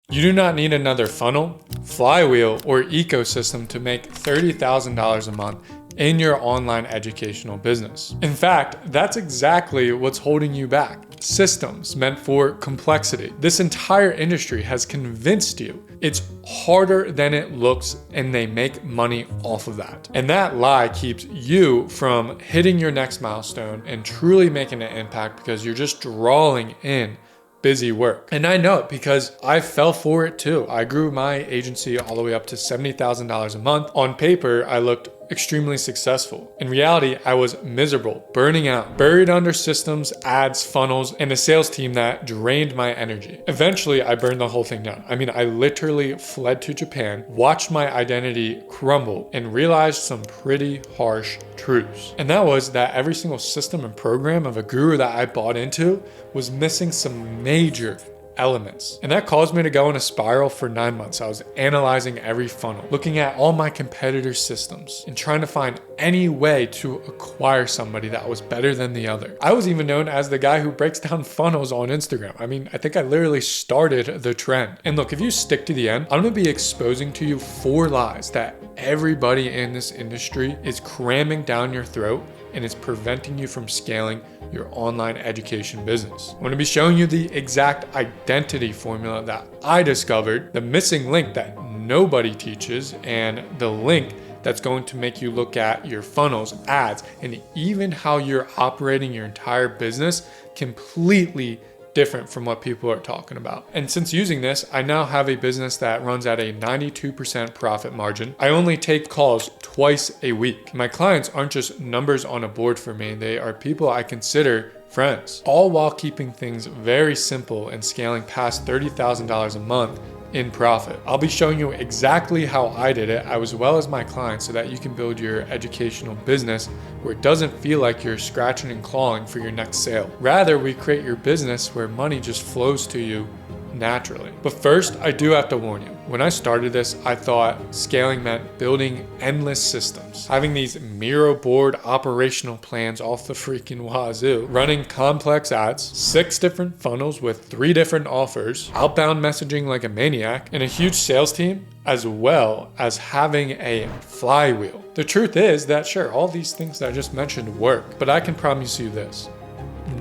You do not need another funnel, flywheel, or ecosystem to make $30,000 a month in your online educational business. In fact, that's exactly what's holding you back. Systems meant for complexity. This entire industry has convinced you it's harder than it looks, and they make money off of that. And that lie keeps you from hitting your next milestone and truly making an impact because you're just drawing in busy work. And I know it because I fell for it too. I grew my agency all the way up to $70,000 a month. On paper, I looked extremely successful. In reality, I was miserable, burning out, buried under systems, ads, funnels, and a sales team that drained my energy. Eventually, I burned the whole thing down. I mean, I literally fled to Japan, watched my identity crumble, and realized some pretty harsh truths. And that was that every single system and program of a guru that I bought into was missing some major elements. And that caused me to go in a spiral for 9 months. I was analyzing every funnel, looking at all my competitors' systems, and trying to find any way to acquire somebody that was better than the other. I was even known as the guy who breaks down funnels on Instagram. I mean, I think I literally started the trend. And look, if you stick to the end, I'm gonna be exposing to you 4 lies that everybody in this industry is cramming down your throat, and it's preventing you from scaling your online education business. I'm going to be showing you the exact identity formula that I discovered, the missing link that nobody teaches, and the link that's going to make you look at your funnels, ads, and even how you're operating your entire business completely different from what people are talking about. And since using this, I now have a business that runs at a 92% profit margin. I only take calls twice a week. My clients aren't just numbers on a board for me. They are people I consider friends, all while keeping things very simple and scaling past $30,000 a month in profit. I'll be showing you exactly how I did it, as well as my clients, so that you can build your educational business where it doesn't feel like you're scratching and clawing for your next sale. Rather, we create your business where money just flows to you naturally. But first, I do have to warn you. When I started this, I thought scaling meant building endless systems, having these Miro board operational plans off the freaking wazoo, running complex ads, 6 different funnels with 3 different offers, outbound messaging like a maniac, and a huge sales team, as well as having a flywheel. The truth is that sure, all these things that I just mentioned work, but I can promise you this,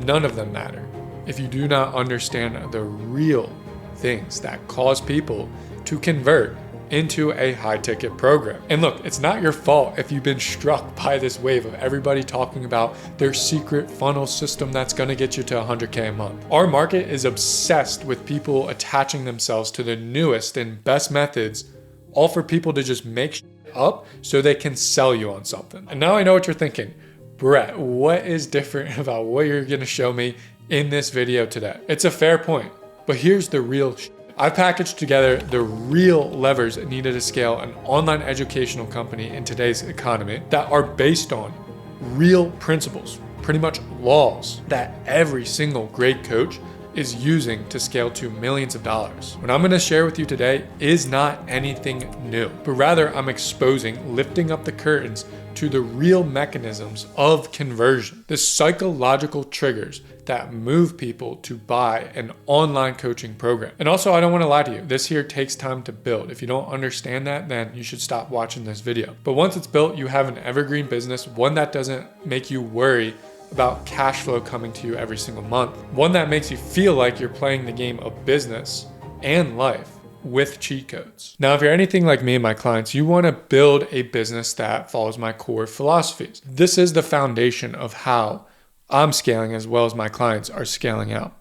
none of them matter if you do not understand the real things that cause people to convert into a high-ticket program. And look, it's not your fault if you've been struck by this wave of everybody talking about their secret funnel system that's gonna get you to 100K a month. Our market is obsessed with people attaching themselves to the newest and best methods, all for people to just make shit up so they can sell you on something. And now I know what you're thinking. Brett, what is different about what you're gonna show me in this video today? It's a fair point, but here's the real shit. I packaged together the real levers needed to scale an online educational company in today's economy that are based on real principles, pretty much laws that every single great coach is using to scale to millions of dollars. What I'm gonna share with you today is not anything new, but rather I'm exposing, lifting up the curtains to the real mechanisms of conversion, the psychological triggers that move people to buy an online coaching program. And also, I don't want to lie to you, this here takes time to build. If you don't understand that, then you should stop watching this video. But once it's built, you have an evergreen business, one that doesn't make you worry about cash flow coming to you every single month, one that makes you feel like you're playing the game of business and life with cheat codes. Now, if you're anything like me and my clients, you want to build a business that follows my core philosophies. This is the foundation of how I'm scaling as well as my clients are scaling out.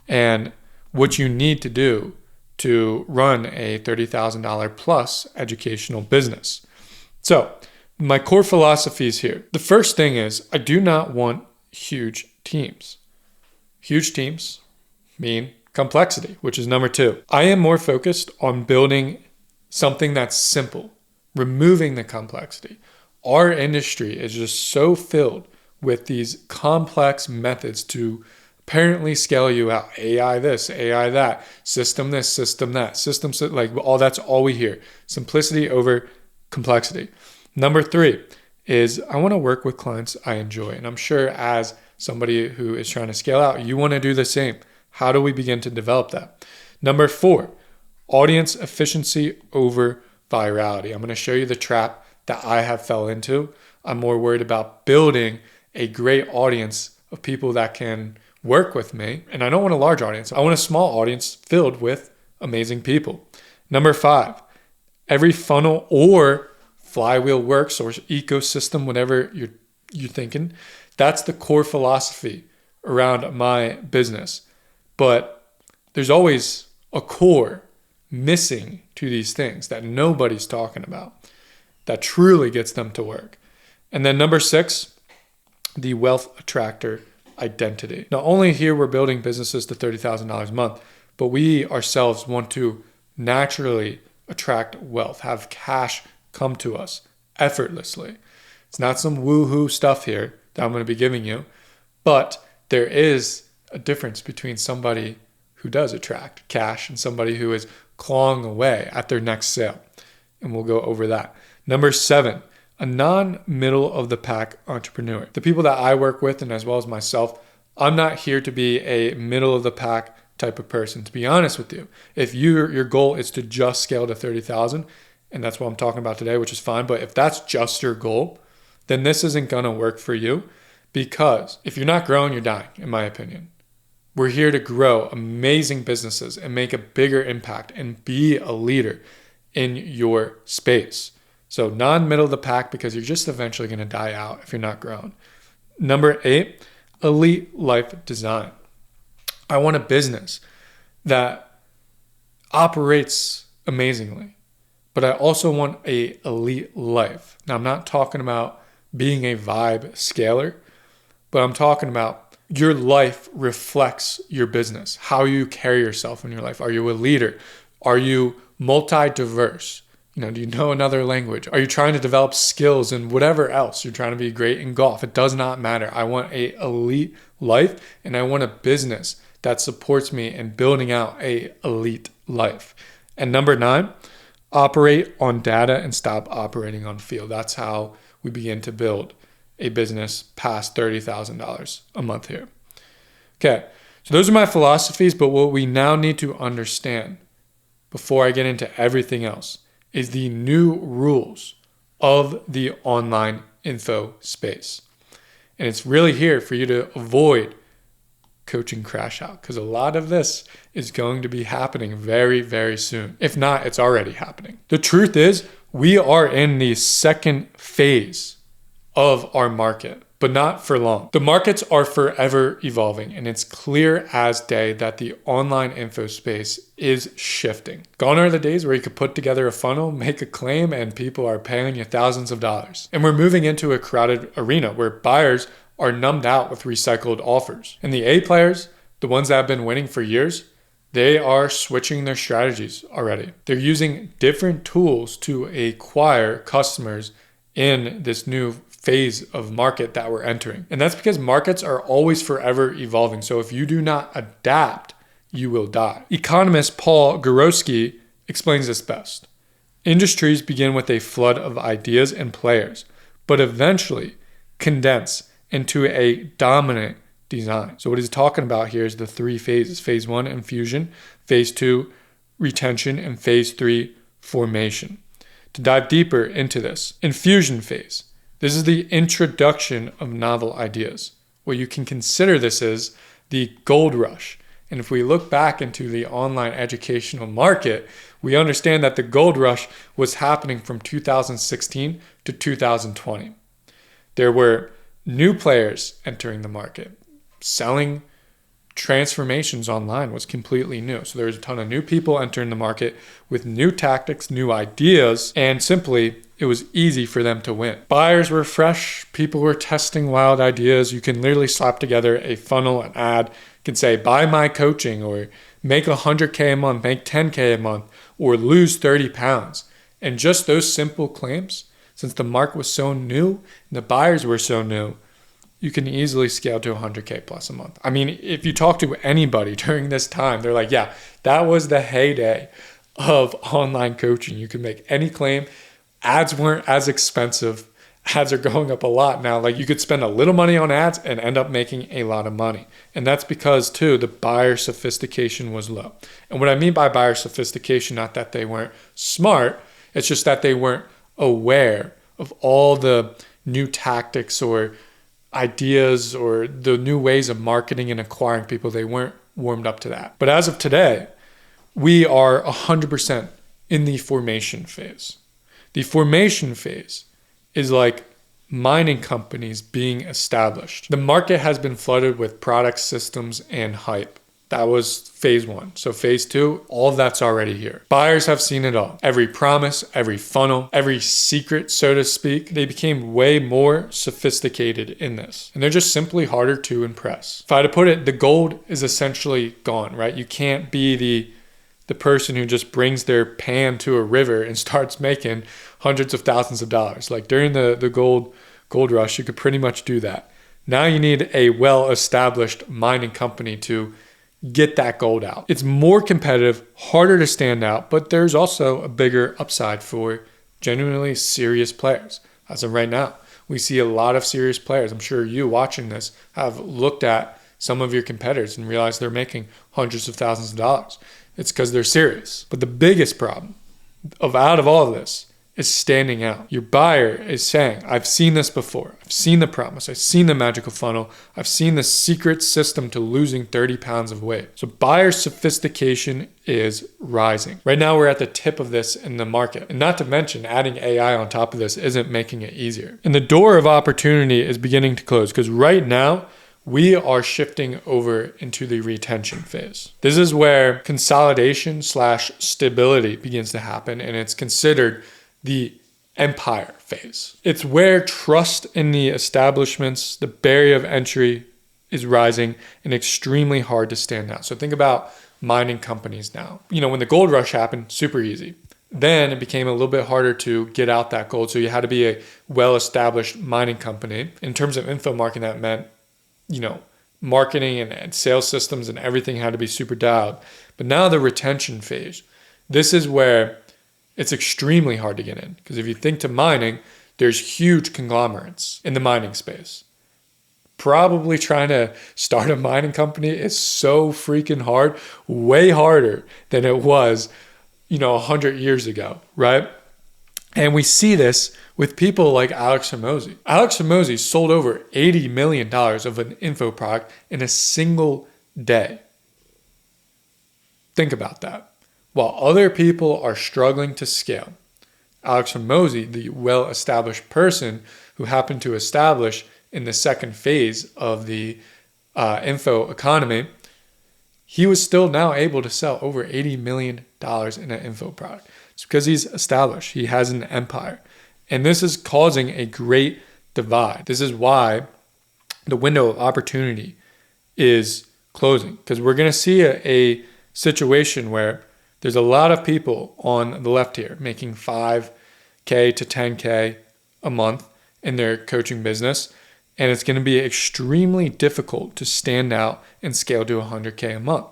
And what you need to do to run a $30,000 plus educational business. So, my core philosophies here. The first thing is I do not want huge teams. Huge teams mean complexity, which is number 2. I am more focused on building something that's simple, removing the complexity. Our industry is just so filled with these complex methods to apparently scale you out. AI this, AI that, system this, system that, like all that's all we hear. Simplicity over complexity. Number 3 is I want to work with clients I enjoy. And I'm sure as somebody who is trying to scale out, you want to do the same. How do we begin to develop that? Number 4, audience efficiency over virality. I'm going to show you the trap that I have fell into. I'm more worried about building a great audience of people that can work with me. And I don't want a large audience. I want a small audience filled with amazing people. Number 5, every funnel or flywheel works or ecosystem, whatever you're thinking, that's the core philosophy around my business. But there's always a core missing to these things that nobody's talking about that truly gets them to work. And then number 6, the wealth attractor identity. Not only here we're building businesses to $30,000 a month, but we ourselves want to naturally attract wealth, have cash come to us effortlessly. It's not some woohoo stuff here that I'm going to be giving you, but there is a difference between somebody who does attract cash and somebody who is clawing away at their next sale. And we'll go over that. Number 7, a non-middle of the pack entrepreneur. The people that I work with, and as well as myself, I'm not here to be a middle of the pack type of person. To be honest with you, if your goal is to just scale to 30,000, and that's what I'm talking about today, which is fine. But if that's just your goal, then this isn't going to work for you, because if you're not growing, you're dying, in my opinion. We're here to grow amazing businesses and make a bigger impact and be a leader in your space. So non-middle of the pack, because you're just eventually going to die out if you're not growing. Number 8, elite life design. I want a business that operates amazingly, but I also want a elite life. Now, I'm not talking about being a vibe scaler, but I'm talking about your life reflects your business, how you carry yourself in your life. Are you a leader? Are you multi-diverse? Do you know another language? Are you trying to develop skills in whatever else? You're trying to be great in golf. It does not matter. I want a elite life, and I want a business that supports me in building out a elite life. And number 9, operate on data and stop operating on feel. That's how we begin to build a business past $30,000 a month here. Okay, so those are my philosophies, but what we now need to understand before I get into everything else is the new rules of the online info space. And it's really here for you to avoid coaching crash out, because a lot of this is going to be happening very, very soon. If not, it's already happening. The truth is, we are in the second phase of our market, but not for long. The markets are forever evolving, and it's clear as day that the online info space is shifting. Gone are the days where you could put together a funnel, make a claim, and people are paying you thousands of dollars. And we're moving into a crowded arena where buyers are numbed out with recycled offers. And the A players, the ones that have been winning for years, they are switching their strategies already. They're using different tools to acquire customers in this new phase of market that we're entering. And that's because markets are always forever evolving. So if you do not adapt, you will die. Economist Paul Gurowski explains this best. Industries begin with a flood of ideas and players, but eventually condense into a dominant design. So what he's talking about here is the 3 phases. Phase 1, infusion. Phase 2, retention. And phase 3, formation. To dive deeper into this, infusion phase. This is the introduction of novel ideas. What you can consider this is the gold rush. And if we look back into the online educational market, we understand that the gold rush was happening from 2016 to 2020. There were new players entering the market. Selling transformations online was completely new. So there was a ton of new people entering the market with new tactics, new ideas, and simply it was easy for them to win. Buyers were fresh. People were testing wild ideas. You can literally slap together a funnel, an ad. You can say, buy my coaching, or make $100K a month, make $10K a month, or lose 30 pounds. And just those simple claims, since the market was so new and the buyers were so new, you can easily scale to 100K plus a month. I mean, if you talk to anybody during this time, they're like, yeah, that was the heyday of online coaching. You could make any claim. Ads weren't as expensive ads are going up a lot now. Like you could spend a little money on ads and end up making a lot of money. And that's because too, the buyer sophistication was low. And what I mean by buyer sophistication, not that they weren't smart, it's just that they weren't aware of all the new tactics or ideas or the new ways of marketing and acquiring people. They weren't warmed up to that. But as of today, we are 100% in the formation phase. The formation phase is like mining companies being established. The market has been flooded with products, systems, and hype. That was phase one. So phase two, all of that's already here. Buyers have seen it all. Every promise, every funnel, every secret, so to speak. They became way more sophisticated in this. And they're just simply harder to impress. If I had to put it, the gold is essentially gone, right? You can't be the person who just brings their pan to a river and starts making hundreds of thousands of dollars. Like during the gold rush, you could pretty much do that. Now you need a well-established mining company to get that gold out. It's more competitive, harder to stand out, but there's also a bigger upside for genuinely serious players. As of right now, we see a lot of serious players. I'm sure you watching this have looked at some of your competitors and realized they're making hundreds of thousands of dollars. It's because they're serious. But the biggest problem out of all of this is standing out. Your buyer is saying, I've seen this before. I've seen the promise. I've seen the magical funnel. I've seen the secret system to losing 30 pounds of weight. So buyer sophistication is rising. Right now, we're at the tip of this in the market. And not to mention, adding AI on top of this isn't making it easier. And the door of opportunity is beginning to close because right now, we are shifting over into the retention phase. This is where consolidation / stability begins to happen, and it's considered the empire phase. It's where trust in the establishments, the barrier of entry is rising and extremely hard to stand out. So think about mining companies now. When the gold rush happened, super easy. Then it became a little bit harder to get out that gold. So you had to be a well-established mining company. In terms of info marketing, that meant marketing and sales systems and everything had to be super dialed. But now the retention phase, this is where it's extremely hard to get in. Because if you think to mining, there's huge conglomerates in the mining space. Probably trying to start a mining company is so freaking hard, way harder than it was, 100 years ago, right? And we see this with people like Alex Hormozi. Alex Hormozi sold over $80 million of an info product in a single day. Think about that. While other people are struggling to scale, Alex Hormozi, the well-established person who happened to establish in the second phase of the info economy, he was still now able to sell over $80 million in an info product. It's because he's established. He has an empire. And this is causing a great divide. This is why the window of opportunity is closing. Because we're going to see a situation where there's a lot of people on the left here making $5K to $10K a month in their coaching business. And it's going to be extremely difficult to stand out and scale to $100K a month.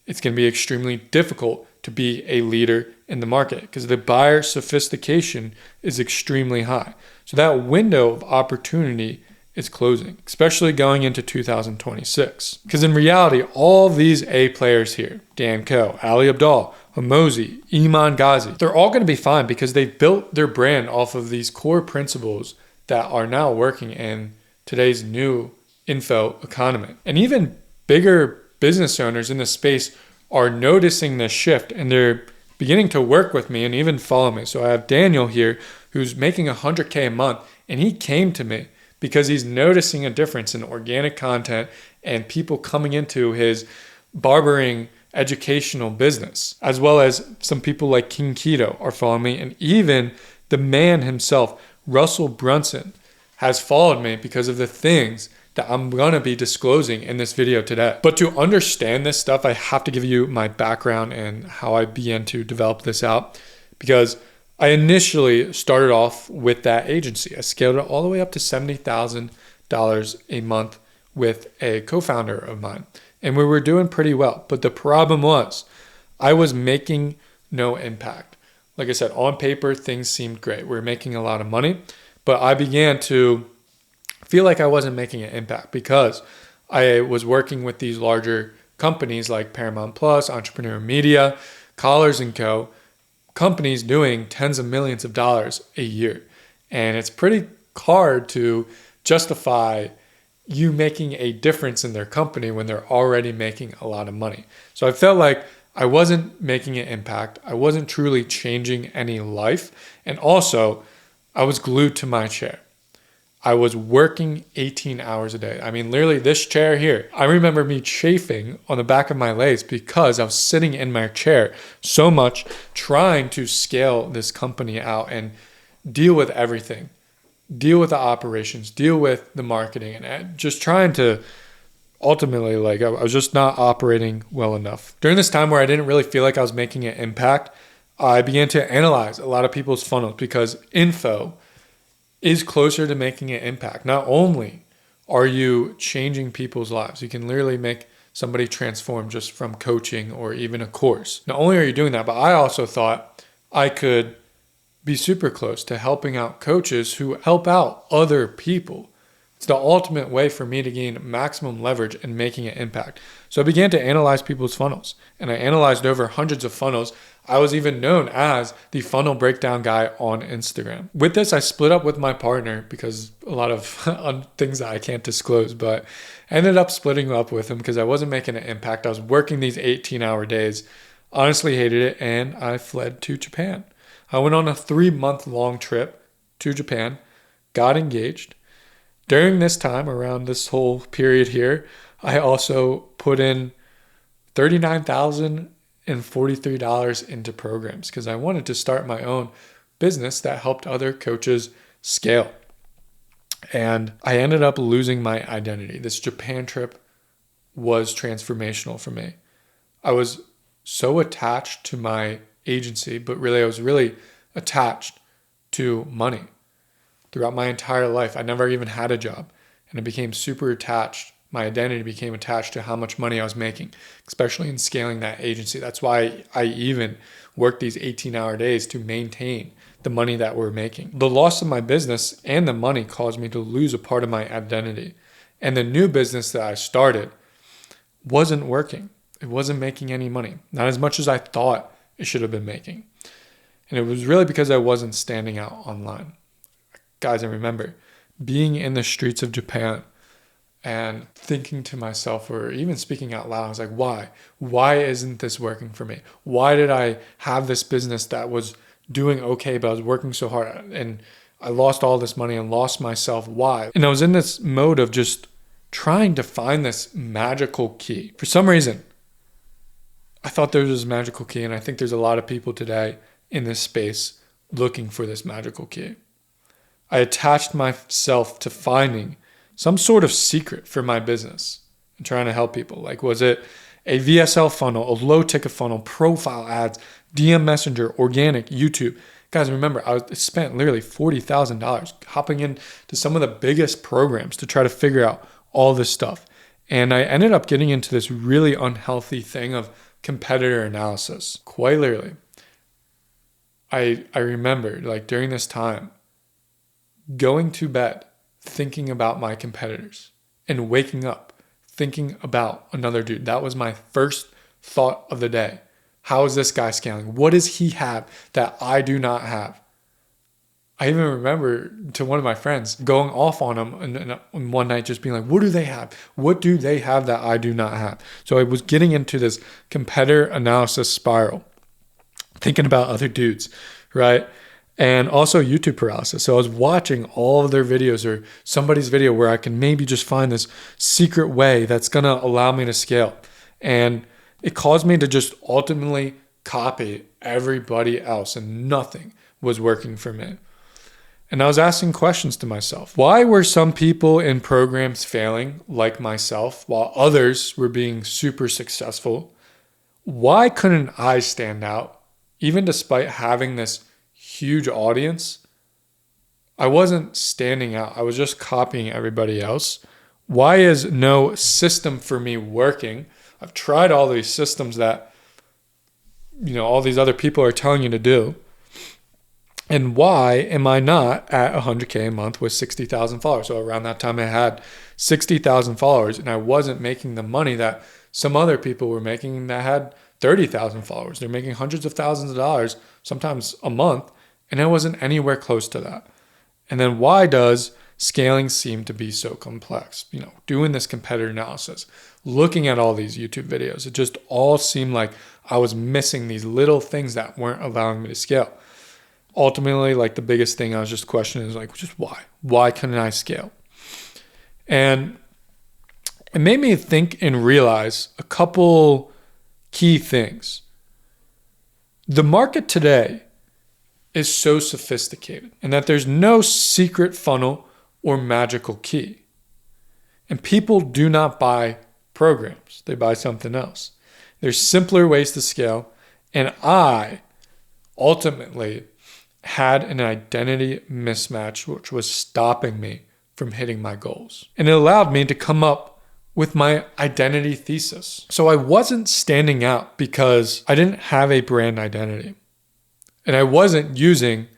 It's going to be extremely difficult to be a leader in the market because the buyer sophistication is extremely high. So that window of opportunity is closing, especially going into 2026. Because in reality, all these A players here, Dan Koh, Ali Abdaal, Hormozi, Iman Ghazi, they're all going to be fine because they've built their brand off of these core principles that are now working in today's new info economy. And even bigger business owners in the space are noticing this shift and they're beginning to work with me and even follow me. So I have Daniel here who's making $100K a month, and he came to me because he's noticing a difference in organic content and people coming into his barbering educational business, as well as some people like King Keto are following me, and even the man himself, Russell Brunson, has followed me because of the things that I'm going to be disclosing in this video today. But to understand this stuff, I have to give you my background and how I began to develop this out, because I initially started off with that agency. I scaled it all the way up to $70,000 a month with a co-founder of mine, and we were doing pretty well. But the problem was I was making no impact. Like I said, on paper, things seemed great. We were making a lot of money, But I began to feel like I wasn't making an impact because I was working with these larger companies like Paramount Plus, Entrepreneur Media, Collars & Co., companies doing tens of millions of dollars a year. And it's pretty hard to justify you making a difference in their company when they're already making a lot of money. So I felt like I wasn't making an impact. I wasn't truly changing any life. And also, I was glued to my chair. I was working 18 hours a day. I mean, literally this chair here, I remember me chafing on the back of my legs because I was sitting in my chair so much trying to scale this company out and deal with everything, deal with the operations, deal with the marketing, and just trying to ultimately, like, I was just not operating well enough. During this time where I didn't really feel like I was making an impact, I began to analyze a lot of people's funnels because info is closer to making an impact. Not only are you changing people's lives, you can literally make somebody transform just from coaching or even a course. Not only are you doing that, but I also thought I could be super close to helping out coaches who help out other people. It's the ultimate way for me to gain maximum leverage and making an impact. So I began to analyze people's funnels, and I analyzed over hundreds of funnels. I was even known as the funnel breakdown guy on Instagram. With this, I split up with my partner because a lot of things that I can't disclose, but I ended up splitting up with him because I wasn't making an impact. I was working these 18-hour days, honestly hated it, and I fled to Japan. I went on a 3-month-long trip to Japan, got engaged. During this time, around this whole period here, I also put in $39,043 into programs because I wanted to start my own business that helped other coaches scale. And I ended up losing my identity. This Japan trip was transformational for me. I was so attached to my agency, but really I was really attached to money. Throughout my entire life, I never even had a job, and I became super attached. My identity became attached to how much money I was making, especially in scaling that agency. That's why I even worked these 18-hour days to maintain the money that we're making. The loss of my business and the money caused me to lose a part of my identity. And the new business that I started wasn't working. It wasn't making any money, not as much as I thought it should have been making. And it was really because I wasn't standing out online. Guys, I remember being in the streets of Japan and thinking to myself, or even speaking out loud, I was like, why? Why isn't this working for me? Why did I have this business that was doing okay, but I was working so hard and I lost all this money and lost myself? Why? And I was in this mode of just trying to find this magical key. For some reason, I thought there was this magical key, and I think there's a lot of people today in this space looking for this magical key. I attached myself to finding some sort of secret for my business and trying to help people. Like, was it a VSL funnel, a low ticket funnel, profile ads, DM Messenger, organic, YouTube? Guys, remember, I spent literally $40,000 hopping into some of the biggest programs to try to figure out all this stuff. And I ended up getting into this really unhealthy thing of competitor analysis. Quite literally, I remember, like, during this time, going to bed thinking about my competitors and waking up thinking about another dude. That was my first thought of the day. How is this guy scaling? What does he have that I do not have? I even remember to one of my friends going off on him and one night just being like, what do they have? What do they have that I do not have? So I was getting into this competitor analysis spiral, thinking about other dudes, right? And also YouTube paralysis. So I was watching all of their videos or somebody's video where I can maybe just find this secret way that's going to allow me to scale. And it caused me to just ultimately copy everybody else, and nothing was working for me. And I was asking questions to myself. Why were some people in programs failing like myself while others were being super successful? Why couldn't I stand out even despite having this huge audience? I wasn't standing out. I was just copying everybody else. Why is no system for me working? I've tried all these systems that, all these other people are telling you to do. And why am I not at 100K a month with 60,000 followers? So around that time I had 60,000 followers and I wasn't making the money that some other people were making that had 30,000 followers. They're making hundreds of thousands of dollars, sometimes a month, and I wasn't anywhere close to that. And then why does scaling seem to be so complex? Doing this competitor analysis, looking at all these YouTube videos, it just all seemed like I was missing these little things that weren't allowing me to scale. Ultimately, the biggest thing I was just questioning is just why? Why couldn't I scale? And it made me think and realize a couple key things. The market today is so sophisticated and that there's no secret funnel or magical key. And people do not buy programs. They buy something else. There's simpler ways to scale. And I ultimately had an identity mismatch, which was stopping me from hitting my goals. And it allowed me to come up with my identity thesis. So I wasn't standing out because I didn't have a brand identity. And I wasn't using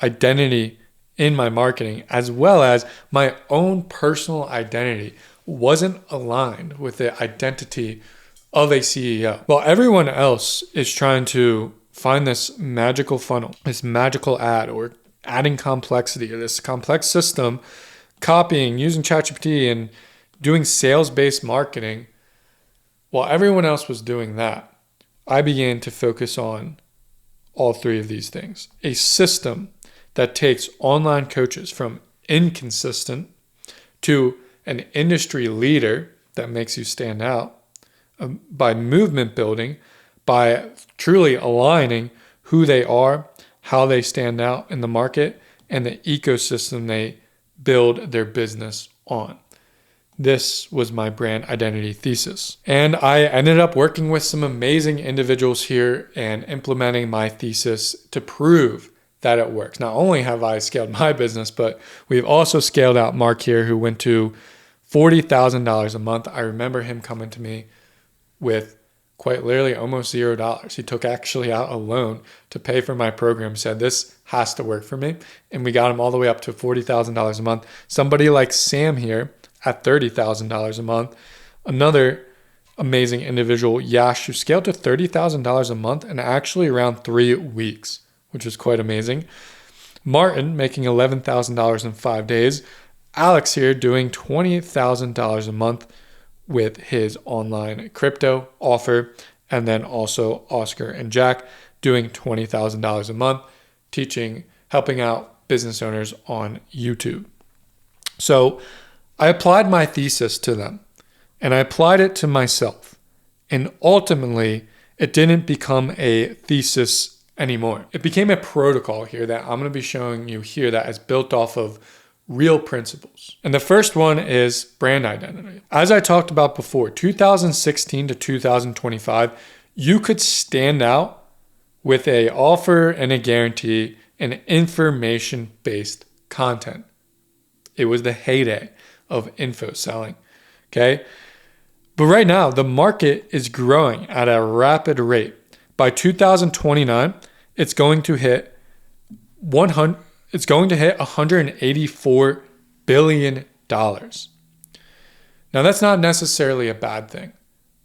identity in my marketing, as well as my own personal identity wasn't aligned with the identity of a CEO. While everyone else is trying to find this magical funnel, this magical ad, or adding complexity, or this complex system, copying, using ChatGPT and doing sales-based marketing, while everyone else was doing that, I began to focus on all three of these things. A system that takes online coaches from inconsistent to an industry leader that makes you stand out by movement building, by truly aligning who they are, how they stand out in the market, and the ecosystem they build their business on. This was my brand identity thesis. And I ended up working with some amazing individuals here and implementing my thesis to prove that it works. Not only have I scaled my business, but we've also scaled out Mark here, who went to $40,000 a month. I remember him coming to me with quite literally almost $0. He took actually out a loan to pay for my program, said this has to work for me. And we got him all the way up to $40,000 a month. Somebody like Sam here at $30,000 a month. Another amazing individual, Yash, who scaled to $30,000 a month in actually around 3 weeks, which is quite amazing. Martin making $11,000 in 5 days. Alex here doing $28,000 a month with his online crypto offer. And then also Oscar and Jack doing $20,000 a month, teaching, helping out business owners on YouTube. So I applied my thesis to them and I applied it to myself. And ultimately, it didn't become a thesis anymore. It became a protocol here that I'm going to be showing you here that is built off of real principles. And the first one is brand identity. As I talked about before, 2016 to 2025, you could stand out with an offer and a guarantee and information-based content. It was the heyday of info selling, okay? But right now, the market is growing at a rapid rate. By 2029, it's going to hit $184 billion. Now, that's not necessarily a bad thing,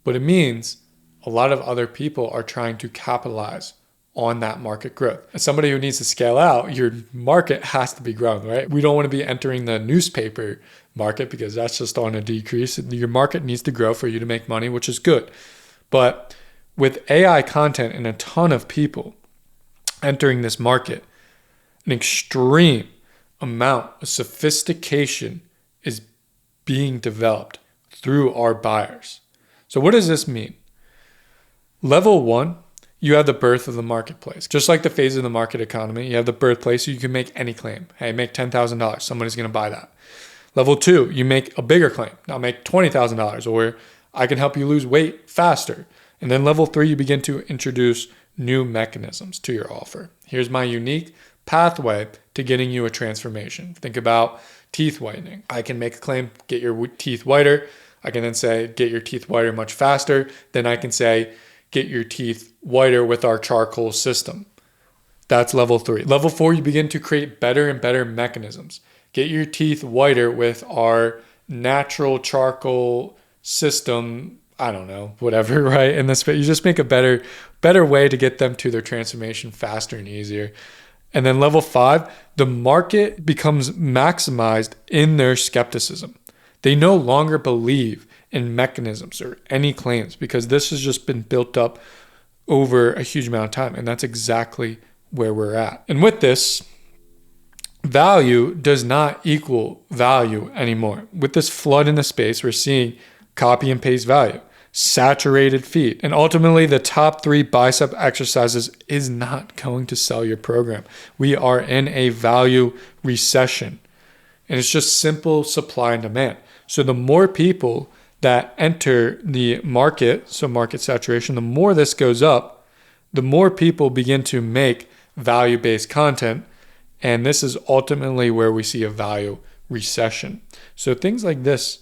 but it means a lot of other people are trying to capitalize on that market growth. As somebody who needs to scale out, your market has to be growing, right? We don't want to be entering the newspaper market because that's just on a decrease. Your market needs to grow for you to make money, which is good. But with AI content and a ton of people entering this market, an extreme amount of sophistication is being developed through our buyers. So what does this mean? Level 1, you have the birth of the marketplace. Just like the phase of the market economy, you have the birthplace, so you can make any claim. Hey, make $10,000. Somebody's going to buy that. Level 2, you make a bigger claim. Now make $20,000, or I can help you lose weight faster. And then level 3, you begin to introduce new mechanisms to your offer. Here's my unique pathway to getting you a transformation. Think about teeth whitening. I can make a claim, get your teeth whiter. I can then say, get your teeth whiter much faster. Then I can say, get your teeth whiter with our charcoal system. That's level 3. Level 4, you begin to create better and better mechanisms. Get your teeth whiter with our natural charcoal system. I don't know, whatever, right? And you just make a better way to get them to their transformation faster and easier. And then level 5, the market becomes maximized in their skepticism. They no longer believe in mechanisms or any claims because this has just been built up over a huge amount of time. And that's exactly where we're at. And with this, value does not equal value anymore. With this flood in the space, we're seeing copy and paste value, saturated feed, and ultimately the top 3 bicep exercises is not going to sell your program. We are in a value recession, and it's just simple supply and demand. So the more people that enter the market, so market saturation, the more this goes up, the more people begin to make value-based content. And this is ultimately where we see a value recession. So things like this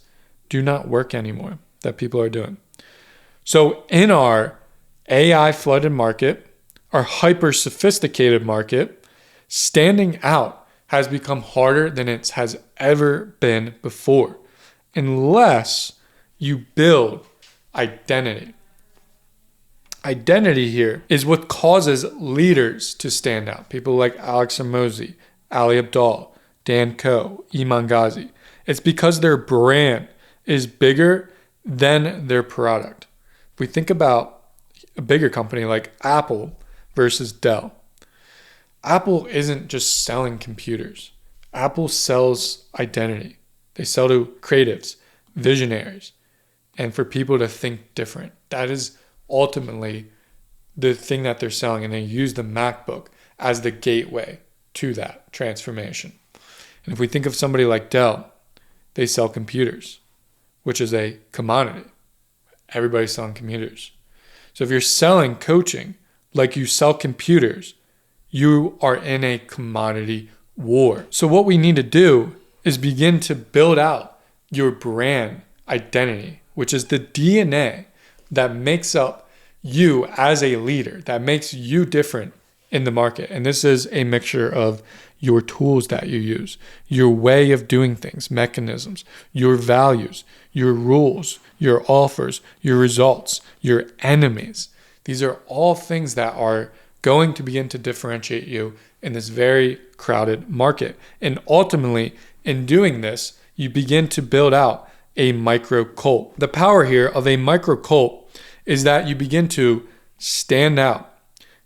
do not work anymore that people are doing. So in our AI flooded market, our hyper sophisticated market, standing out has become harder than it has ever been before, unless you build identity. Identity here is what causes leaders to stand out. People like Alex Hormozi, Ali Abdaal, Dan Koh, Iman Ghazi. It's because their brand is bigger than their product. If we think about a bigger company like Apple versus Dell, Apple isn't just selling computers. Apple sells identity. They sell to creatives, visionaries, and for people to think different. That is ultimately the thing that they're selling, and they use the MacBook as the gateway to that transformation. And if we think of somebody like Dell, they sell computers, which is a commodity. Everybody's selling computers. So if you're selling coaching like you sell computers, you are in a commodity war. So what we need to do is begin to build out your brand identity, which is the DNA that makes up you as a leader, that makes you different in the market. And this is a mixture of your tools that you use, your way of doing things, mechanisms, your values, your rules, your offers, your results, your enemies. These are all things that are going to begin to differentiate you in this very crowded market. And ultimately, in doing this, you begin to build out a micro cult. The power here of a micro cult is that you begin to stand out.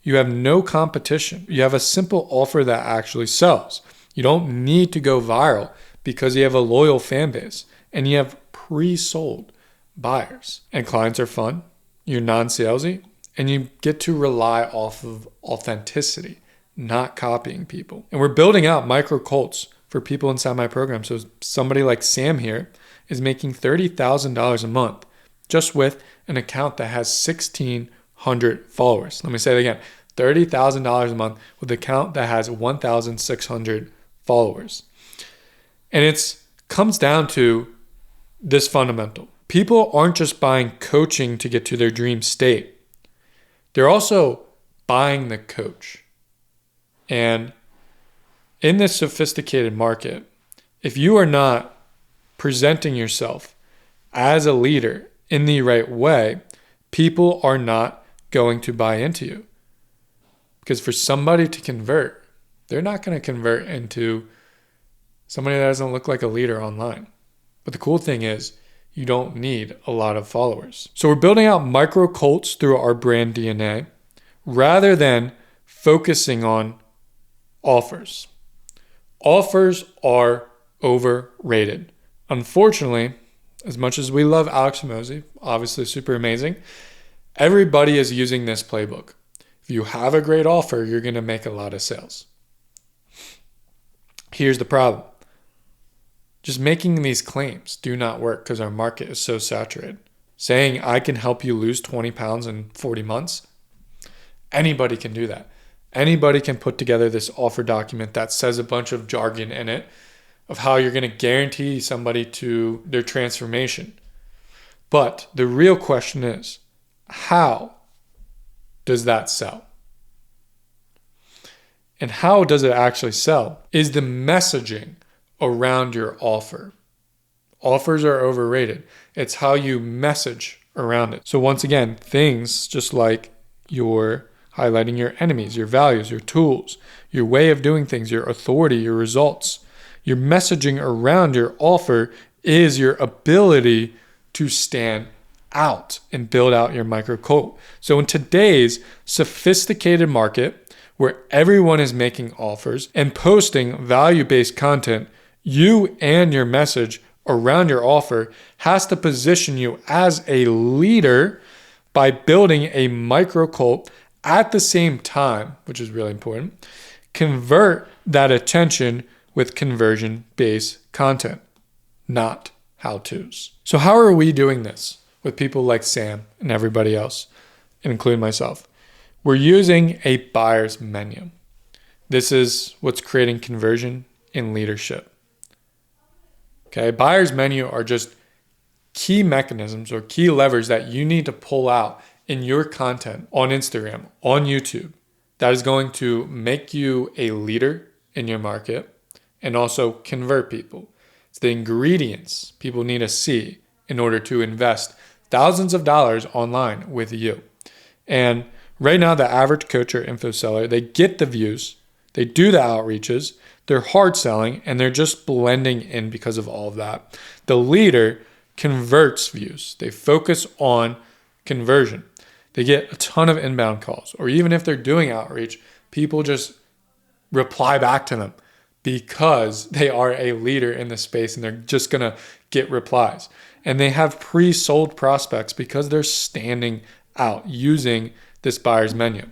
You have no competition. You have a simple offer that actually sells. You don't need to go viral because you have a loyal fan base and you have pre-sold buyers. And clients are fun. You're non-salesy and you get to rely off of authenticity, not copying people. And we're building out micro cults for people inside my program. So somebody like Sam here is making $30,000 a month just with an account that has 1,600 followers. Let me say it again. $30,000 a month with an account that has 1,600 followers. And it comes down to this fundamental. People aren't just buying coaching to get to their dream state. They're also buying the coach. And in this sophisticated market, if you are not presenting yourself as a leader in the right way, people are not going to buy into you. Because for somebody to convert, they're not going to convert into somebody that doesn't look like a leader online. But the cool thing is, you don't need a lot of followers. So we're building out micro cults through our brand DNA rather than focusing on offers. Offers are overrated. Unfortunately, as much as we love Alex Hormozi, obviously super amazing, everybody is using this playbook. If you have a great offer, you're going to make a lot of sales. Here's the problem. Just making these claims do not work because our market is so saturated. Saying I can help you lose 20 pounds in 40 months, anybody can do that. Anybody can put together this offer document that says a bunch of jargon in it of how you're going to guarantee somebody to their transformation. But the real question is, how does that sell? And how does it actually sell? Is the messaging around your offer. Offers are overrated. It's how you message around it. So once again, things just like your highlighting your enemies, your values, your tools, your way of doing things, your authority, your results. Your messaging around your offer is your ability to stand out and build out your micro cult. So in today's sophisticated market where everyone is making offers and posting value-based content, you and your message around your offer has to position you as a leader by building a micro cult at the same time, which is really important. Convert that attention with conversion-based content, not how-tos. So how are we doing this with people like Sam and everybody else, including myself? We're using a buyer's menu. This is what's creating conversion in leadership. Okay, buyer's menu are just key mechanisms or key levers that you need to pull out in your content on Instagram, on YouTube, that is going to make you a leader in your market and also convert people. It's the ingredients people need to see in order to invest thousands of dollars online with you. And right now, the average coach or info seller, they get the views, they do the outreaches, they're hard selling, and they're just blending in because of all of that. The leader converts views. They focus on conversion. They get a ton of inbound calls, or even if they're doing outreach, people just reply back to them because they are a leader in the space and they're just going to get replies. And they have pre-sold prospects because they're standing out using this buyer's menu.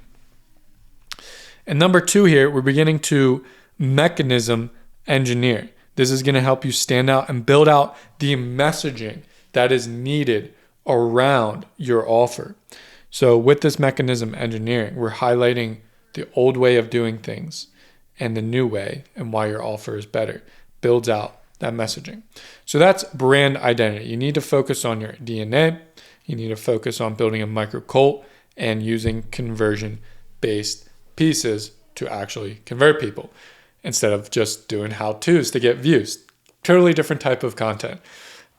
And number 2 here, we're beginning to mechanism engineer. This is going to help you stand out and build out the messaging that is needed around your offer. So with this mechanism engineering, we're highlighting the old way of doing things and the new way and why your offer is better. Builds out that messaging. So that's brand identity. You need to focus on your DNA. You need to focus on building a micro cult and using conversion-based pieces to actually convert people instead of just doing how-tos to get views. Totally different type of content.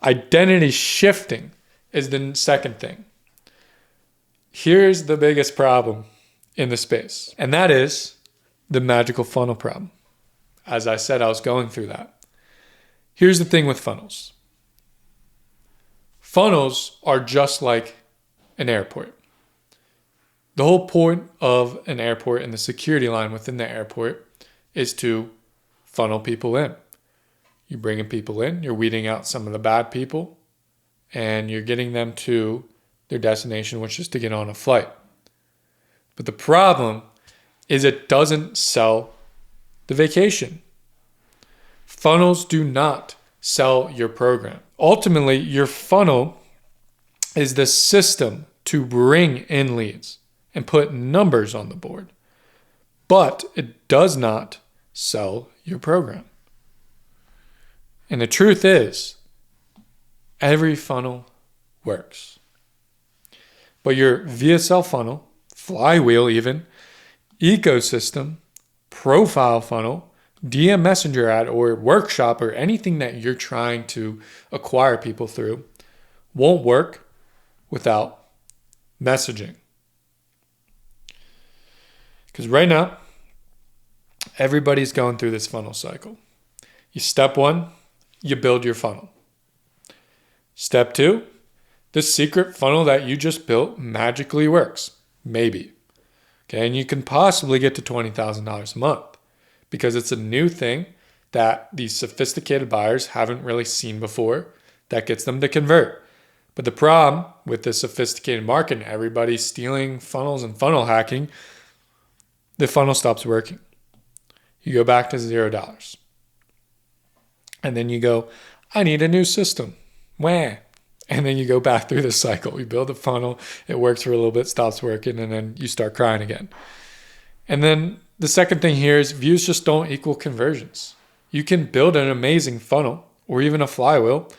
Identity shifting is the second thing. Here's the biggest problem in the space, and that is the magical funnel problem. As I said, I was going through that. Here's the thing with funnels. Funnels are just like an airport. The whole point of an airport and the security line within the airport is to funnel people in. You're bringing people in, you're weeding out some of the bad people, and you're getting them to their destination, which is to get on a flight. But the problem is it doesn't sell the vacation. Funnels do not sell your program. Ultimately, your funnel is the system to bring in leads and put numbers on the board, but it does not sell your program. And the truth is, every funnel works. But your VSL funnel, Flywheel even, ecosystem, profile funnel, DM messenger ad, or workshop, or anything that you're trying to acquire people through won't work without messaging. Because right now, everybody's going through this funnel cycle. Step 1, you build your funnel. Step 2, the secret funnel that you just built magically works. Maybe. Okay, and you can possibly get to $20,000 a month because it's a new thing that these sophisticated buyers haven't really seen before that gets them to convert. But the problem with this sophisticated market, everybody's stealing funnels and funnel hacking, the funnel stops working. You go back to $0. And then you go, I need a new system. Wah. And then you go back through the cycle. You build a funnel, it works for a little bit, stops working, and then you start crying again. And then the second thing here is views just don't equal conversions. You can build an amazing funnel or even a flywheel.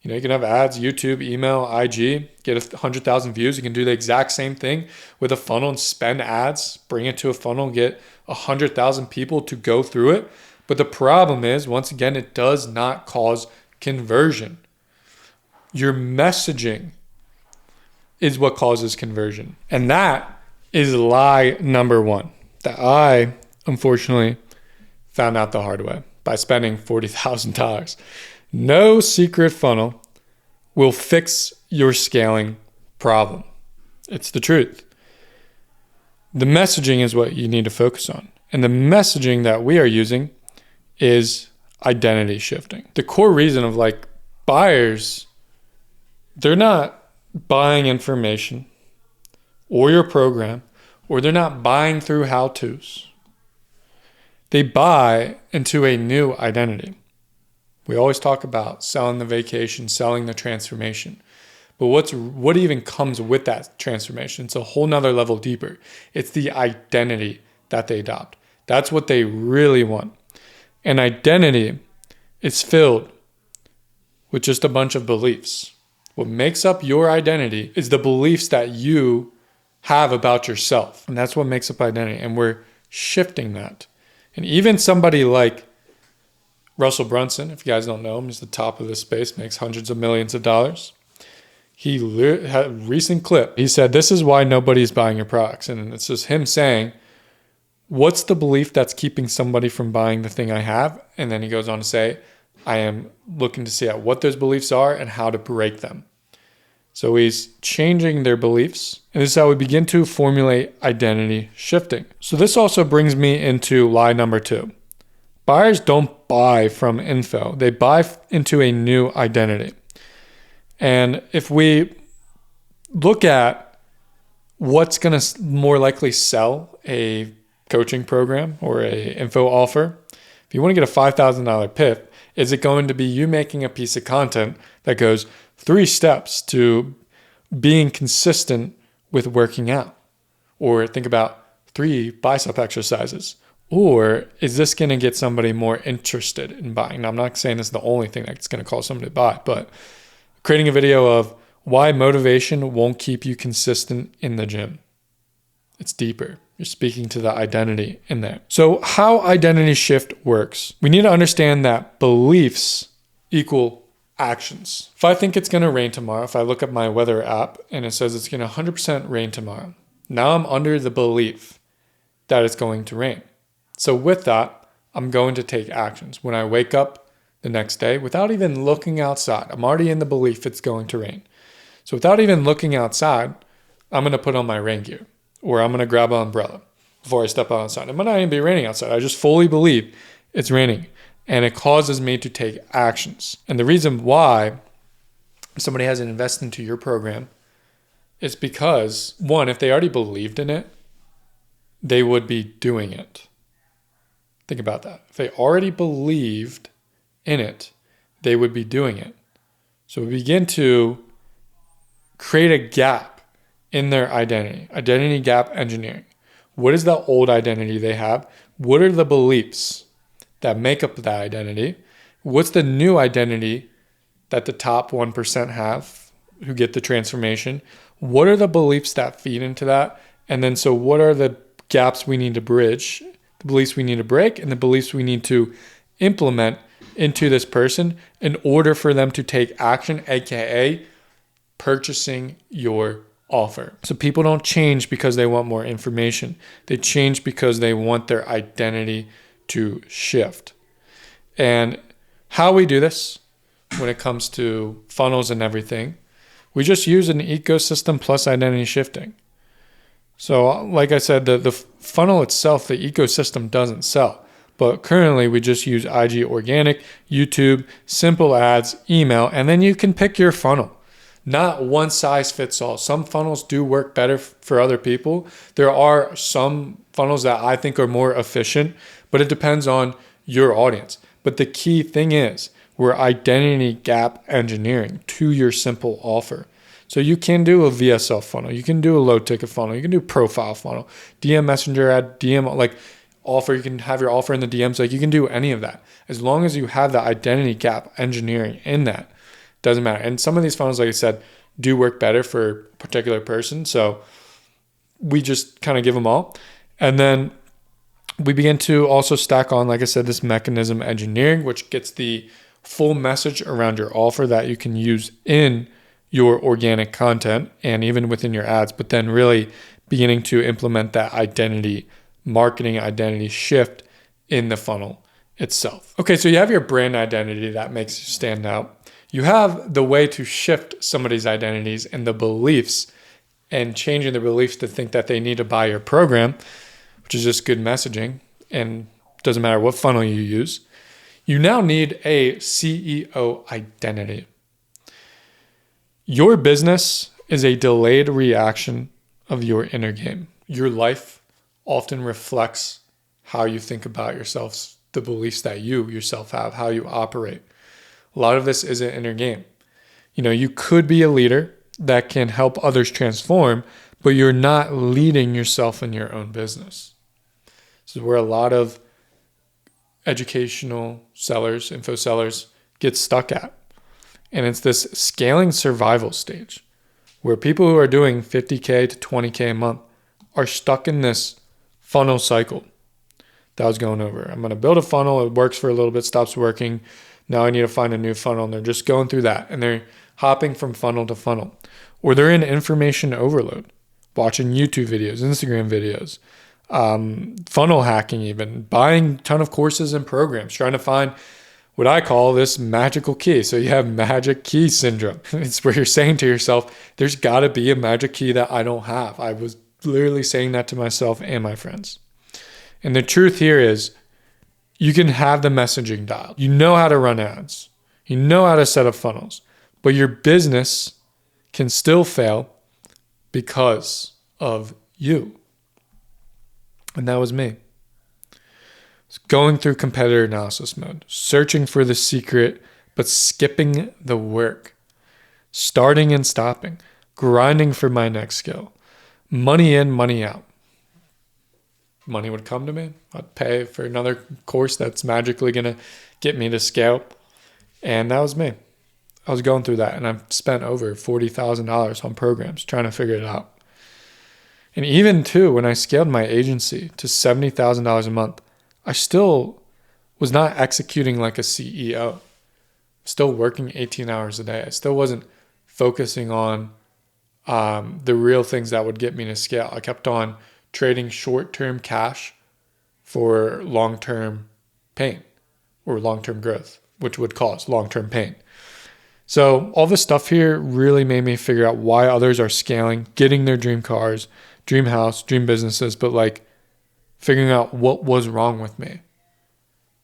You can have ads, YouTube, email, IG, get 100,000 views. You can do the exact same thing with a funnel and spend ads, bring it to a funnel, get 100,000 people to go through it. But the problem is, once again, it does not cause conversion. Your messaging is what causes conversion. And that is lie number one that I, unfortunately, found out the hard way by spending $40,000. No secret funnel will fix your scaling problem. It's the truth. The messaging is what you need to focus on. And the messaging that we are using is identity shifting. The core reason of buyers, they're not buying information or your program, or they're not buying through how-tos. They buy into a new identity. We always talk about selling the vacation, selling the transformation. But what even comes with that transformation? It's a whole nother level deeper. It's the identity that they adopt. That's what they really want. An identity is filled with just a bunch of beliefs. What makes up your identity is the beliefs that you have about yourself. And that's what makes up identity. And we're shifting that. And even somebody like Russell Brunson, if you guys don't know him, he's the top of this space, makes hundreds of millions of dollars. He had a recent clip. He said, this is why nobody's buying your products. And it's just him saying, what's the belief that's keeping somebody from buying the thing I have? And then he goes on to say, I am looking to see at what those beliefs are and how to break them. So he's changing their beliefs. And this is how we begin to formulate identity shifting. So this also brings me into lie number two. Buyers don't buy from info. They buy into a new identity. And if we look at what's going to more likely sell a coaching program or a info offer, if you want to get a $5,000 PIF, is it going to be you making a piece of content that goes 3 steps to being consistent with working out? Or think about 3 bicep exercises. Or is this going to get somebody more interested in buying? Now, I'm not saying this is the only thing that's going to cause somebody to buy, but creating a video of why motivation won't keep you consistent in the gym. It's deeper. You're speaking to the identity in there. So how identity shift works, we need to understand that beliefs equal actions. If I think it's going to rain tomorrow, if I look up my weather app and it says it's going to 100% rain tomorrow, now I'm under the belief that it's going to rain. So with that, I'm going to take actions. When I wake up the next day, without even looking outside, I'm already in the belief it's going to rain. So without even looking outside, I'm going to put on my rain gear, or I'm going to grab an umbrella before I step outside. It might not even be raining outside. I just fully believe it's raining, and it causes me to take actions. And the reason why somebody hasn't invested into your program is because, one, if they already believed in it, they would be doing it. Think about that. If they already believed in it, they would be doing it. So we begin to create a gap in their identity gap engineering. What is the old identity they have? What are the beliefs that make up that identity? What's the new identity that the top 1% have who get the transformation? What are the beliefs that feed into that? And then so what are the gaps we need to bridge, the beliefs we need to break, and the beliefs we need to implement into this person in order for them to take action, aka purchasing your offer. So people don't change because they want more information. They change because they want their identity to shift. And how we do this when it comes to funnels and everything, we just use an ecosystem plus identity shifting. So like I said, the funnel itself, the ecosystem doesn't sell. But currently we just use IG organic, YouTube, simple ads, email, and then you can pick your funnel. Not one size fits all. Some funnels do work better for other people. There are some funnels that I think are more efficient, but it depends on your audience. But the key thing is we're identity gap engineering to your simple offer. So you can do a VSL funnel. You can do a low ticket funnel. You can do profile funnel, DM messenger ad, DM offer. You can have your offer in the DMs. You can do any of that. As long as you have the identity gap engineering in that, Doesn't matter. And some of these funnels, like I said, do work better for a particular person. So we just kind of give them all. And then we begin to also stack on, like I said, this mechanism engineering, which gets the full message around your offer that you can use in your organic content and even within your ads, but then really beginning to implement that identity marketing, identity shift in the funnel itself. Okay, so you have your brand identity that makes you stand out. You have the way to shift somebody's identities and the beliefs and changing the beliefs to think that they need to buy your program, which is just good messaging and doesn't matter what funnel you use. You now need a CEO identity. Your business is a delayed reaction of your inner game. Your life often reflects how you think about yourself, the beliefs that you yourself have, how you operate. A lot of this is an inner game. You could be a leader that can help others transform, but you're not leading yourself in your own business. This is where a lot of educational sellers, info sellers get stuck at. And it's this scaling survival stage where people who are doing 50K to 20K a month are stuck in this funnel cycle that I was going over. I'm going to build a funnel. It works for a little bit, stops working. Now I need to find a new funnel. And they're just going through that. And they're hopping from funnel to funnel. Or they're in information overload, watching YouTube videos, Instagram videos, funnel hacking even, buying a ton of courses and programs, trying to find what I call this magical key. So you have magic key syndrome. It's where you're saying to yourself, there's got to be a magic key that I don't have. I was literally saying that to myself and my friends. And the truth here is you can have the messaging dialed. You know how to run ads. You know how to set up funnels. But your business can still fail because of you. And that was me. Going through competitor analysis mode, searching for the secret, but skipping the work, starting and stopping, grinding for my next skill, money in, money out. Money would come to me. I'd pay for another course that's magically going to get me to scale. And that was me. I was going through that, and I've spent over $40,000 on programs trying to figure it out. And even too, when I scaled my agency to $70,000 a month, I still was not executing like a CEO. Still working 18 hours a day. I still wasn't focusing on the real things that would get me to scale. I kept on trading short-term cash for long-term pain or long-term growth, which would cause long-term pain. So all this stuff here really made me figure out why others are scaling, getting their dream cars, dream house, dream businesses, but like figuring out what was wrong with me.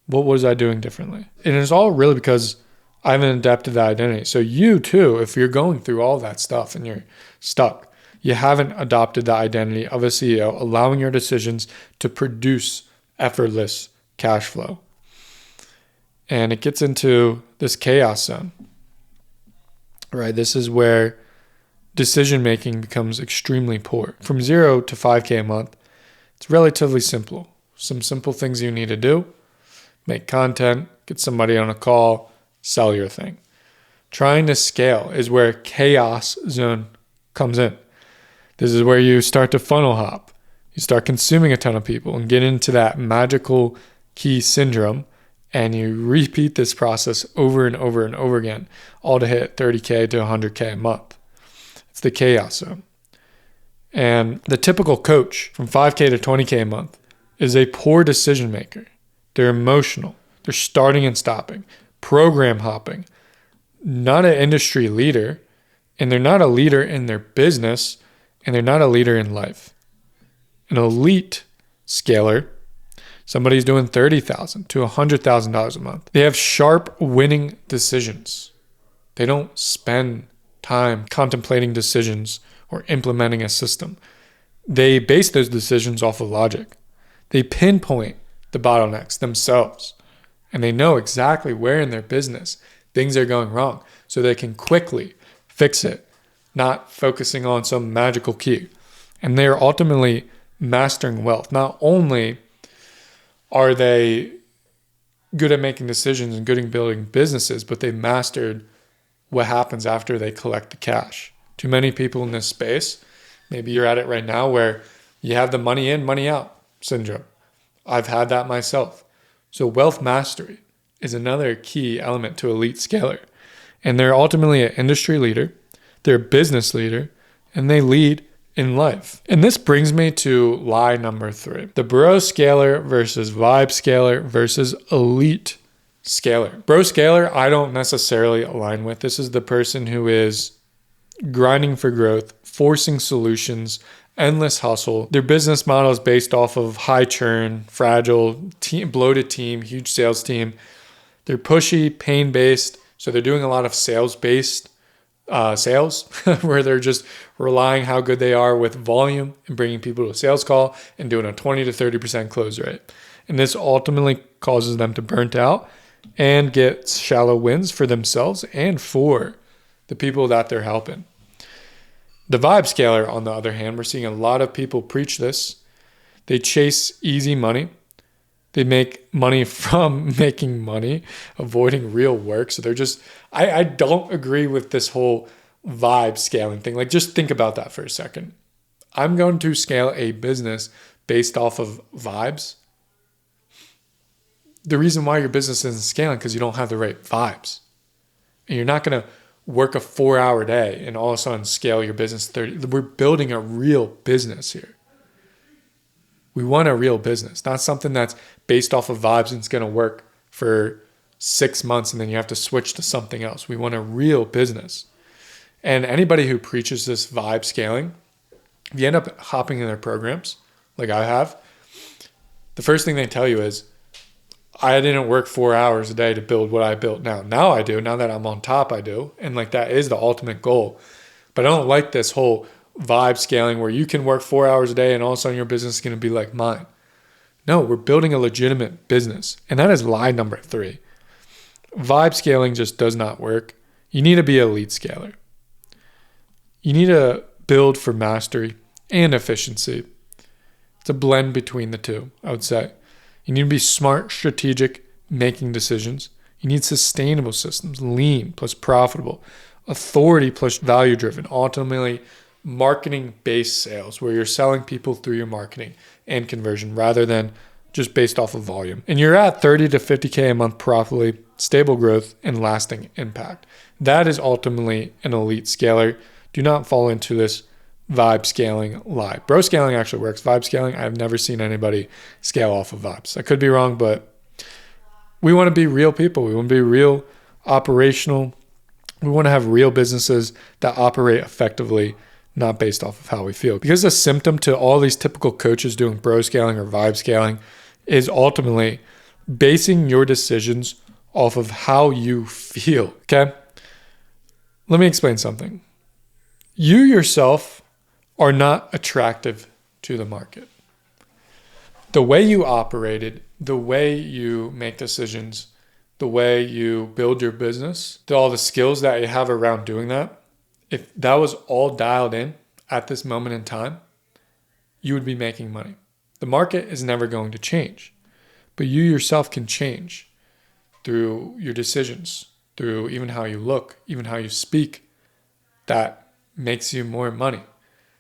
What was I doing differently? And it's all really because I haven't adapted that identity. So you too, if you're going through all that stuff and you're stuck, you haven't adopted the identity of a CEO, allowing your decisions to produce effortless cash flow. And it gets into this chaos zone, right? This is where decision-making becomes extremely poor. From 0 to 5K a month, it's relatively simple. Some simple things you need to do: make content, get somebody on a call, sell your thing. Trying to scale is where chaos zone comes in. This is where you start to funnel hop. You start consuming a ton of people and get into that magical key syndrome, and you repeat this process over and over and over again, all to hit 30K to 100K a month. It's the chaos zone. And the typical coach from 5K to 20K a month is a poor decision maker. They're emotional. They're starting and stopping, program hopping, not an industry leader, and they're not a leader in their business, and they're not a leader in life. An elite scaler, somebody's doing $30,000 to $100,000 a month. They have sharp winning decisions. They don't spend time contemplating decisions or implementing a system. They base those decisions off of logic. They pinpoint the bottlenecks themselves, and they know exactly where in their business things are going wrong so they can quickly fix it, not focusing on some magical key. And they are ultimately mastering wealth. Not only are they good at making decisions and good at building businesses, but they mastered what happens after they collect the cash. Too many people in this space, maybe you're at it right now, where you have the money in, money out syndrome. I've had that myself. So wealth mastery is another key element to elite scaler. And they're ultimately an industry leader, they're a business leader, and they lead in life. And this brings me to lie number 3. The bro scaler versus vibe scaler versus elite scaler. Bro scaler, I don't necessarily align with. This is the person who is grinding for growth, forcing solutions, endless hustle. Their business model is based off of high churn, fragile, bloated team, huge sales team. They're pushy, pain-based. So they're doing a lot of sales-based sales where they're just relying how good they are with volume and bringing people to a sales call and doing a 20 to 30% close rate. And this ultimately causes them to burn out and get shallow wins for themselves and for the people that they're helping. The vibe scaler, on the other hand, we're seeing a lot of people preach this. They chase easy money. They make money from making money, avoiding real work. So they're just, I don't agree with this whole vibe scaling thing. Like, just think about that for a second. I'm going to scale a business based off of vibes. The reason why your business isn't scaling because you don't have the right vibes. And you're not going to work a 4-hour day and all of a sudden scale your business 30. We're building a real business here. We want a real business, not something that's based off of vibes and it's going to work for 6 months and then you have to switch to something else. We want a real business. And anybody who preaches this vibe scaling, if you end up hopping in their programs, like I have, the first thing they tell you is, I didn't work 4 hours a day to build what I built now. Now I do. Now that I'm on top, I do. And like, that is the ultimate goal. But I don't like this whole vibe scaling where you can work 4 hours a day and all of a sudden your business is going to be like mine. No, we're building a legitimate business. And that is lie number 3. Vibe scaling just does not work. You need to be a lead scaler. You need to build for mastery and efficiency. It's a blend between the two, I would say. You need to be smart, strategic, making decisions. You need sustainable systems, lean plus profitable, authority plus value driven, ultimately marketing-based sales where you're selling people through your marketing and conversion rather than just based off of volume. And you're at 30 to 50K a month profitably, stable growth, and lasting impact. That is ultimately an elite scaler. Do not fall into this vibe scaling lie. Bro scaling actually works. Vibe scaling, I've never seen anybody scale off of vibes. I could be wrong, but we want to be real people. We want to be real operational. We want to have real businesses that operate effectively, not based off of how we feel. Because the symptom to all these typical coaches doing bro scaling or vibe scaling is ultimately basing your decisions off of how you feel, okay? Let me explain something. You yourself are not attractive to the market. The way you operated, the way you make decisions, the way you build your business, all the skills that you have around doing that, if that was all dialed in at this moment in time, you would be making money. The market is never going to change, but you yourself can change through your decisions, through even how you look, even how you speak. That makes you more money.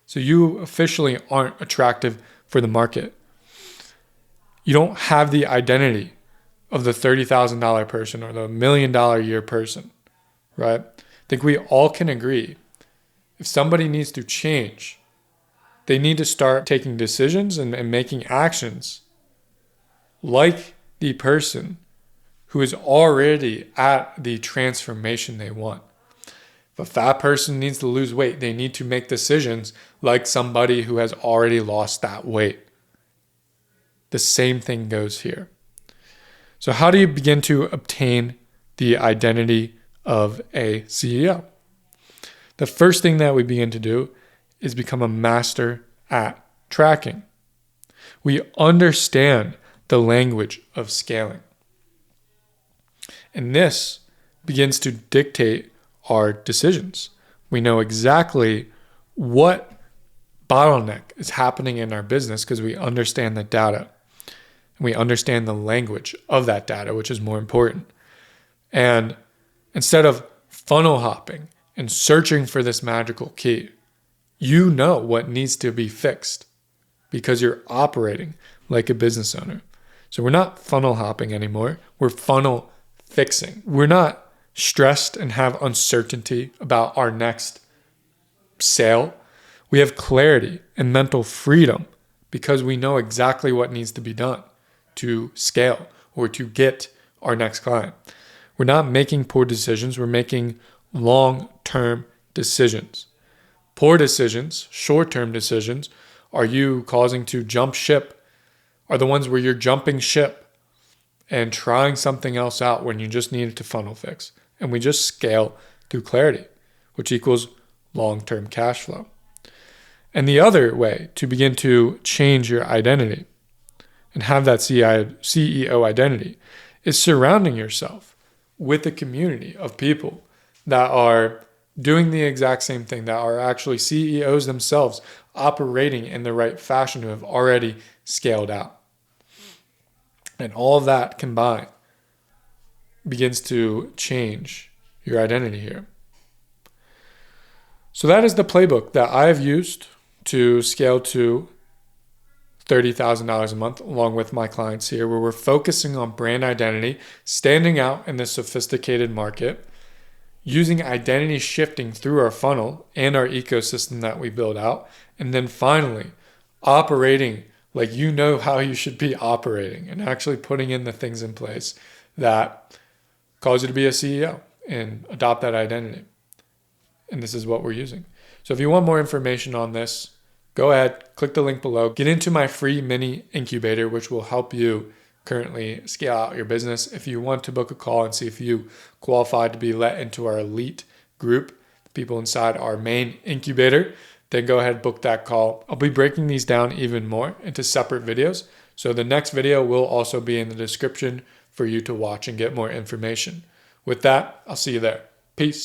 So you officially aren't attractive for the market. You don't have the identity of the $30,000 person or the $1 million a year person, right? I think we all can agree if somebody needs to change, they need to start taking decisions and making actions like the person who is already at the transformation they want. If a fat person needs to lose weight, they need to make decisions like somebody who has already lost that weight. The same thing goes here. So how do you begin to obtain the identity of a CEO? The first thing that we begin to do is become a master at tracking. We understand the language of scaling. And this begins to dictate our decisions. We know exactly what bottleneck is happening in our business because we understand the data. And we understand the language of that data, which is more important. And instead of funnel hopping and searching for this magical key, you know what needs to be fixed because you're operating like a business owner. So we're not funnel hopping anymore. We're funnel fixing. We're not stressed and have uncertainty about our next sale. We have clarity and mental freedom because we know exactly what needs to be done to scale or to get our next client. We're not making poor decisions. We're making long-term decisions. Poor decisions, short-term decisions, are you causing to jump ship, are the ones where you're jumping ship and trying something else out when you just needed to funnel fix. And we just scale through clarity, which equals long-term cash flow. And the other way to begin to change your identity and have that CEO identity is surrounding yourself with a community of people that are doing the exact same thing, that are actually CEOs themselves, operating in the right fashion, who have already scaled out. And all of that combined begins to change your identity here. So that is the playbook that I've used to scale to $30,000 a month along with my clients here, where we're focusing on brand identity, standing out in this sophisticated market, using identity shifting through our funnel and our ecosystem that we build out, and then finally operating like you know how you should be operating and actually putting in the things in place that cause you to be a CEO and adopt that identity. And this is what we're using. So if you want more information on this, go ahead, click the link below, get into my free mini incubator, which will help you currently scale out your business. If you want to book a call and see if you qualify to be let into our elite group, people inside our main incubator, then go ahead and book that call. I'll be breaking these down even more into separate videos. So the next video will also be in the description for you to watch and get more information. With that, I'll see you there. Peace.